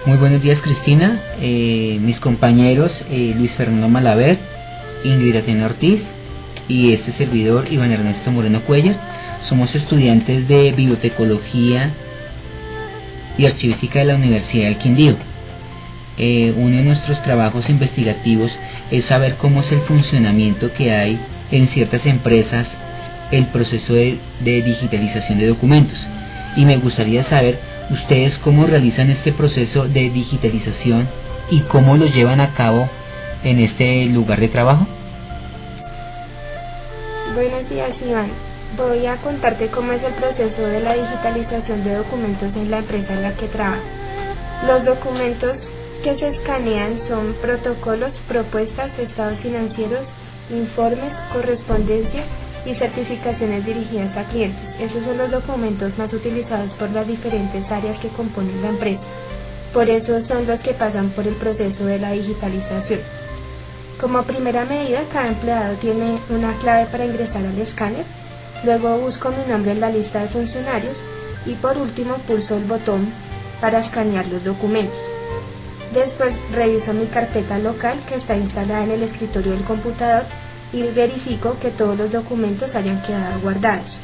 Muy buenos días, Cristina, mis compañeros Luis Fernando Malaver, Ingrid Atena Ortiz y este servidor Iván Ernesto Moreno Cuellar. Somos estudiantes de Bibliotecología y Archivística de la Universidad del Quindío. Uno de nuestros trabajos investigativos es saber cómo es el funcionamiento que hay en ciertas empresas, el proceso de digitalización de documentos. Y me gustaría saber ustedes cómo realizan este proceso de digitalización y cómo lo llevan a cabo en este lugar de trabajo. Buenos días, Iván. Voy a contarte cómo es el proceso de la digitalización de documentos en la empresa en la que trabajo. Los documentos que se escanean son protocolos, propuestas, estados financieros, informes, correspondencia y certificaciones dirigidas a clientes. Esos son los documentos más utilizados por las diferentes áreas que componen la empresa. Por eso son los que pasan por el proceso de la digitalización. Como primera medida, cada empleado tiene una clave para ingresar al escáner. Luego busco mi nombre en la lista de funcionarios y por último pulso el botón para escanear los documentos. Después reviso mi carpeta local que está instalada en el escritorio del computador y verifico que todos los documentos hayan quedado guardados.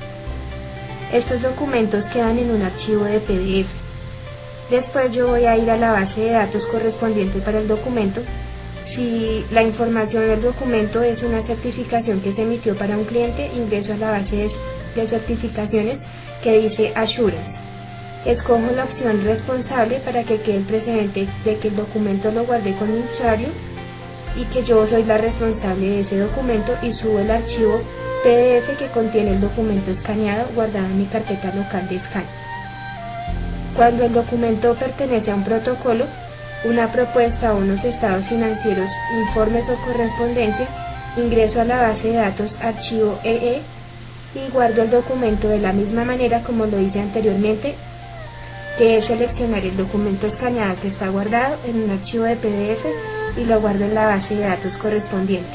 Estos documentos quedan en un archivo de PDF. Después yo voy a ir a la base de datos correspondiente para el documento. Si la información del documento es una certificación que se emitió para un cliente, ingreso a la base de certificaciones que dice Assurance. Escojo la opción responsable para que quede el precedente de que el documento lo guardé con mi usuario y que yo soy la responsable de ese documento y subo el archivo PDF que contiene el documento escaneado guardado en mi carpeta local de escaneo. Cuando el documento pertenece a un protocolo, una propuesta o unos estados financieros, informes o correspondencia, ingreso a la base de datos archivo EE y guardo el documento de la misma manera como lo hice anteriormente, que es seleccionar el documento escaneado que está guardado en un archivo de PDF y lo guardo en la base de datos correspondiente.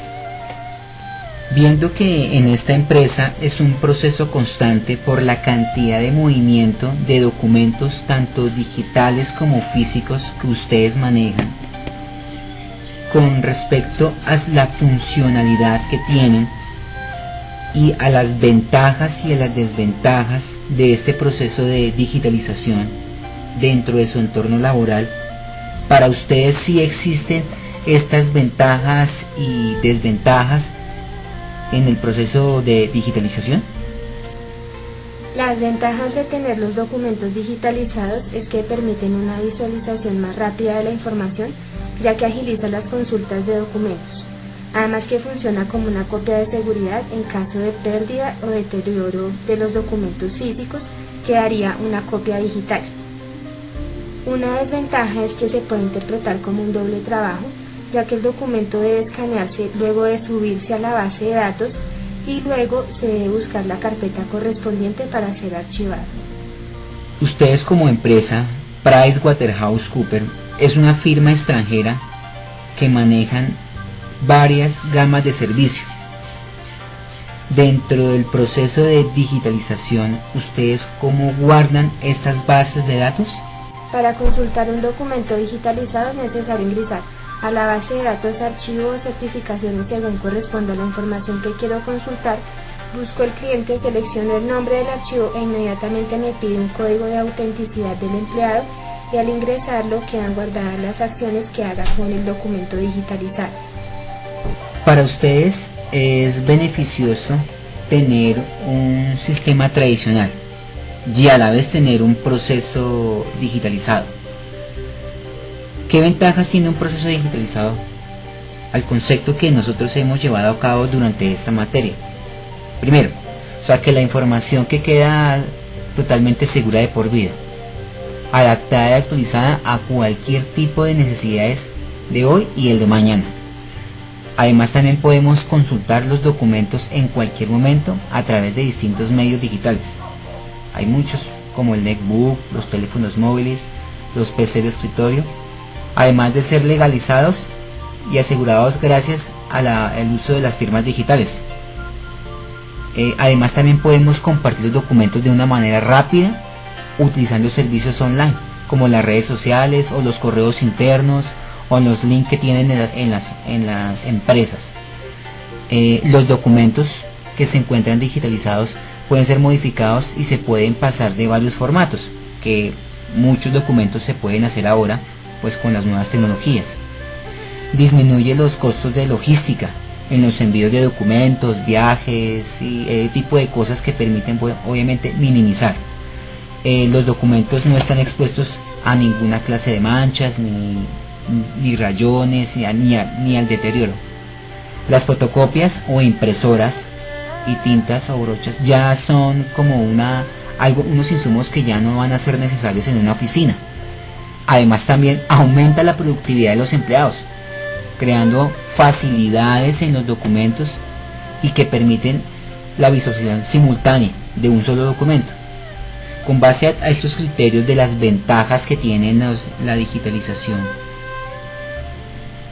Viendo que en esta empresa es un proceso constante por la cantidad de movimiento de documentos tanto digitales como físicos que ustedes manejan, con respecto a la funcionalidad que tienen y a las ventajas y a las desventajas de este proceso de digitalización dentro de su entorno laboral, para ustedes sí existen estas ventajas y desventajas en el proceso de digitalización. Las ventajas de tener los documentos digitalizados es que permiten una visualización más rápida de la información, ya que agiliza las consultas de documentos. Además que funciona como una copia de seguridad en caso de pérdida o deterioro de los documentos físicos, quedaría una copia digital. Una desventaja es que se puede interpretar como un doble trabajo, ya que el documento debe escanearse luego de subirse a la base de datos y luego se debe buscar la carpeta correspondiente para ser archivado. Ustedes como empresa, PricewaterhouseCoopers es una firma extranjera que manejan varias gamas de servicio. Dentro del proceso de digitalización, ¿ustedes cómo guardan estas bases de datos? Para consultar un documento digitalizado es necesario ingresar a la base de datos archivos o certificaciones según corresponda a la información que quiero consultar. Busco el cliente, selecciono el nombre del archivo e inmediatamente me pide un código de autenticidad del empleado y al ingresarlo quedan guardadas las acciones que haga con el documento digitalizado. Para ustedes es beneficioso tener un sistema tradicional y a la vez tener un proceso digitalizado. ¿Qué ventajas tiene un proceso digitalizado al concepto que nosotros hemos llevado a cabo durante esta materia? Primero, que la información que queda totalmente segura de por vida, adaptada y actualizada a cualquier tipo de necesidades de hoy y el de mañana. Además también podemos consultar los documentos en cualquier momento a través de distintos medios digitales. Hay muchos como el netbook, los teléfonos móviles, los PC de escritorio, además de ser legalizados y asegurados gracias al uso de las firmas digitales. Además también podemos compartir los documentos de una manera rápida utilizando servicios online como las redes sociales o los correos internos o los links que tienen en las empresas. Los documentos que se encuentran digitalizados pueden ser modificados y se pueden pasar de varios formatos, que muchos documentos se pueden hacer ahora pues con las nuevas tecnologías. Disminuye los costos de logística en los envíos de documentos, viajes y tipo de cosas que permiten obviamente minimizar. Los documentos no están expuestos a ninguna clase de manchas ni rayones ni al deterioro. Las fotocopias o impresoras y tintas o brochas ya son como unos insumos que ya no van a ser necesarios en una oficina. Además también aumenta la productividad de los empleados, creando facilidades en los documentos y que permiten la visualización simultánea de un solo documento. Con base a estos criterios de las ventajas que tiene la digitalización,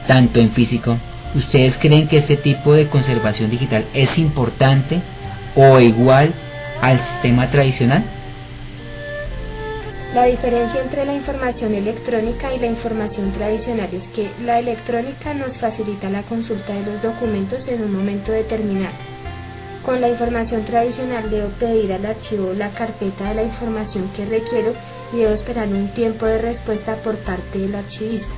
tanto en físico, ¿ustedes creen que este tipo de conservación digital es importante o igual al sistema tradicional? La diferencia entre la información electrónica y la información tradicional es que la electrónica nos facilita la consulta de los documentos en un momento determinado. Con la información tradicional debo pedir al archivo la carpeta de la información que requiero y debo esperar un tiempo de respuesta por parte del archivista.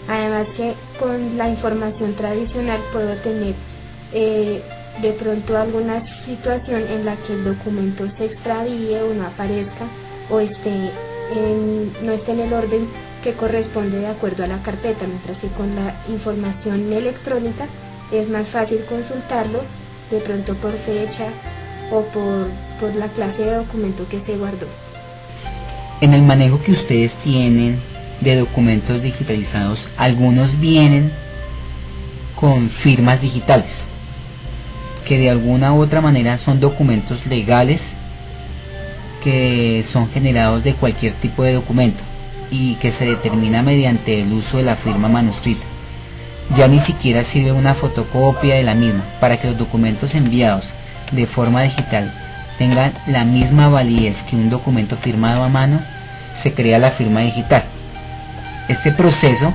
Además que con la información tradicional puedo tener de pronto alguna situación en la que el documento se extravíe o no aparezca o no esté en el orden que corresponde de acuerdo a la carpeta, mientras que con la información electrónica es más fácil consultarlo de pronto por fecha o por la clase de documento que se guardó. En el manejo que ustedes tienen de documentos digitalizados, algunos vienen con firmas digitales, que de alguna u otra manera son documentos legales que son generados de cualquier tipo de documento y que se determina mediante el uso de la firma manuscrita. Ya ni siquiera sirve una fotocopia de la misma. Para que los documentos enviados de forma digital tengan la misma validez que un documento firmado a mano, se crea la firma digital. Este proceso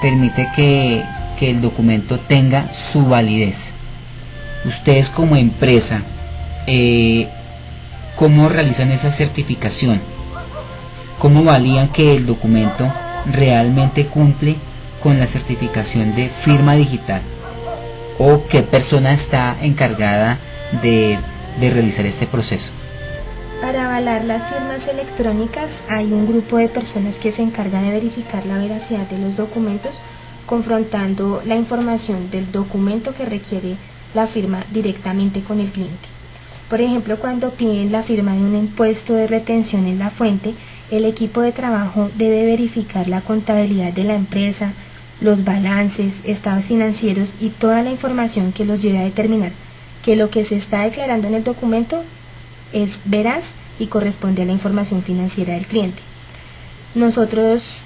permite que el documento tenga su validez. Ustedes como empresa, ¿cómo realizan esa certificación? ¿Cómo validan que el documento realmente cumple con la certificación de firma digital? ¿O qué persona está encargada de realizar este proceso? Para avalar las firmas electrónicas hay un grupo de personas que se encarga de verificar la veracidad de los documentos, confrontando la información del documento que requiere la firma directamente con el cliente. Por ejemplo, cuando piden la firma de un impuesto de retención en la fuente, el equipo de trabajo debe verificar la contabilidad de la empresa, los balances, estados financieros y toda la información que los lleve a determinar que lo que se está declarando en el documento es veraz y corresponde a la información financiera del cliente. Nosotros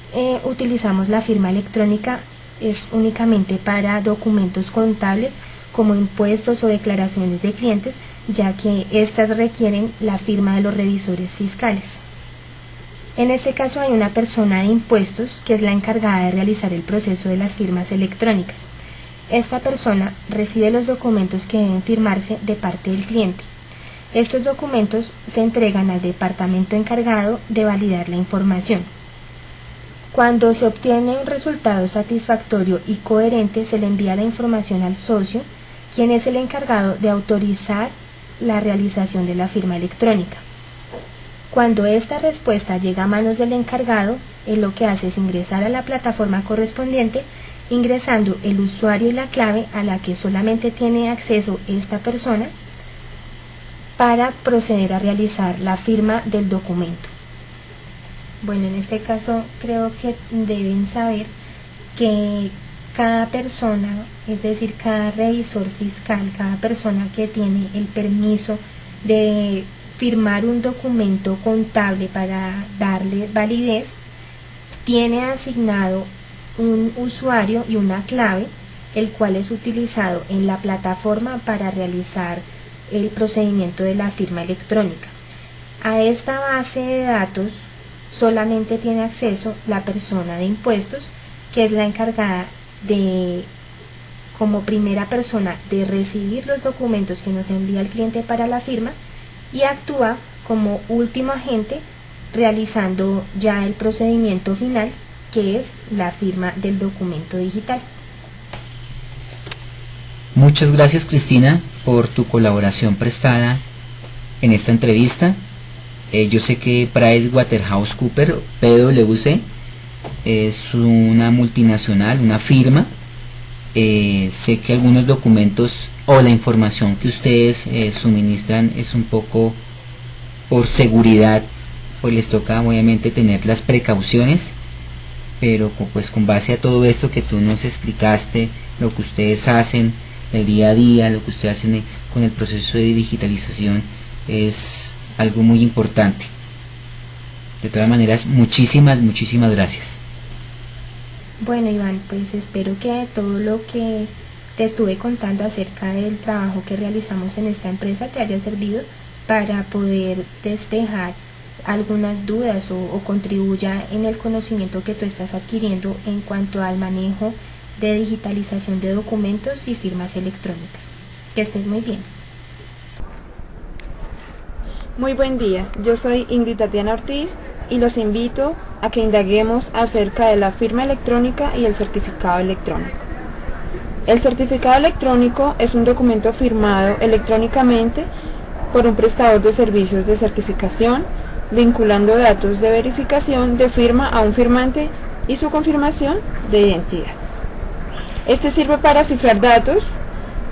utilizamos la firma electrónica es únicamente para documentos contables como impuestos o declaraciones de clientes, ya que éstas requieren la firma de los revisores fiscales. En este caso hay una persona de impuestos que es la encargada de realizar el proceso de las firmas electrónicas. Esta persona recibe los documentos que deben firmarse de parte del cliente. Estos documentos se entregan al departamento encargado de validar la información. Cuando se obtiene un resultado satisfactorio y coherente, se le envía la información al socio, quien es el encargado de autorizar la realización de la firma electrónica. Cuando esta respuesta llega a manos del encargado, él lo que hace es ingresar a la plataforma correspondiente, ingresando el usuario y la clave a la que solamente tiene acceso esta persona para proceder a realizar la firma del documento. Bueno, en este caso creo que deben saber que cada persona, es decir, cada revisor fiscal, cada persona que tiene el permiso de firmar un documento contable para darle validez, tiene asignado un usuario y una clave, el cual es utilizado en la plataforma para realizar el procedimiento de la firma electrónica. A esta base de datos solamente tiene acceso la persona de impuestos, que es la encargada de, como primera persona, de recibir los documentos que nos envía el cliente para la firma y actúa como último agente realizando ya el procedimiento final, que es la firma del documento digital. Muchas gracias, Cristina, por tu colaboración prestada en esta entrevista. Yo sé que PricewaterhouseCoopers, PwC, es una multinacional, una firma. Sé que algunos documentos o la información que ustedes suministran es un poco por seguridad, pues les toca obviamente tener las precauciones, pero pues con base a todo esto que tú nos explicaste, lo que ustedes hacen el día a día, lo que ustedes hacen con el proceso de digitalización, es algo muy importante. De todas maneras, muchísimas gracias. Bueno, Iván, pues espero que todo lo que te estuve contando acerca del trabajo que realizamos en esta empresa te haya servido para poder despejar algunas dudas o contribuya en el conocimiento que tú estás adquiriendo en cuanto al manejo de digitalización de documentos y firmas electrónicas. Que estés muy bien. Muy buen día, yo soy Ingrid Tatiana Ortiz y los invito a que indaguemos acerca de la firma electrónica y el certificado electrónico. El certificado electrónico es un documento firmado electrónicamente por un prestador de servicios de certificación, vinculando datos de verificación de firma a un firmante y su confirmación de identidad. Este sirve para cifrar datos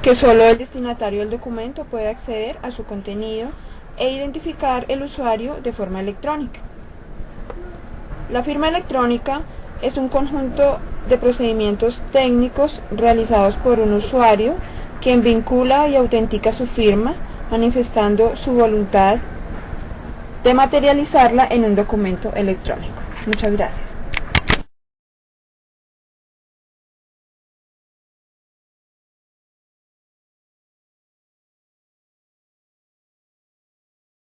que solo el destinatario del documento puede acceder a su contenido e identificar el usuario de forma electrónica. La firma electrónica es un conjunto de procedimientos técnicos realizados por un usuario quien vincula y autentica su firma, manifestando su voluntad de materializarla en un documento electrónico. Muchas gracias.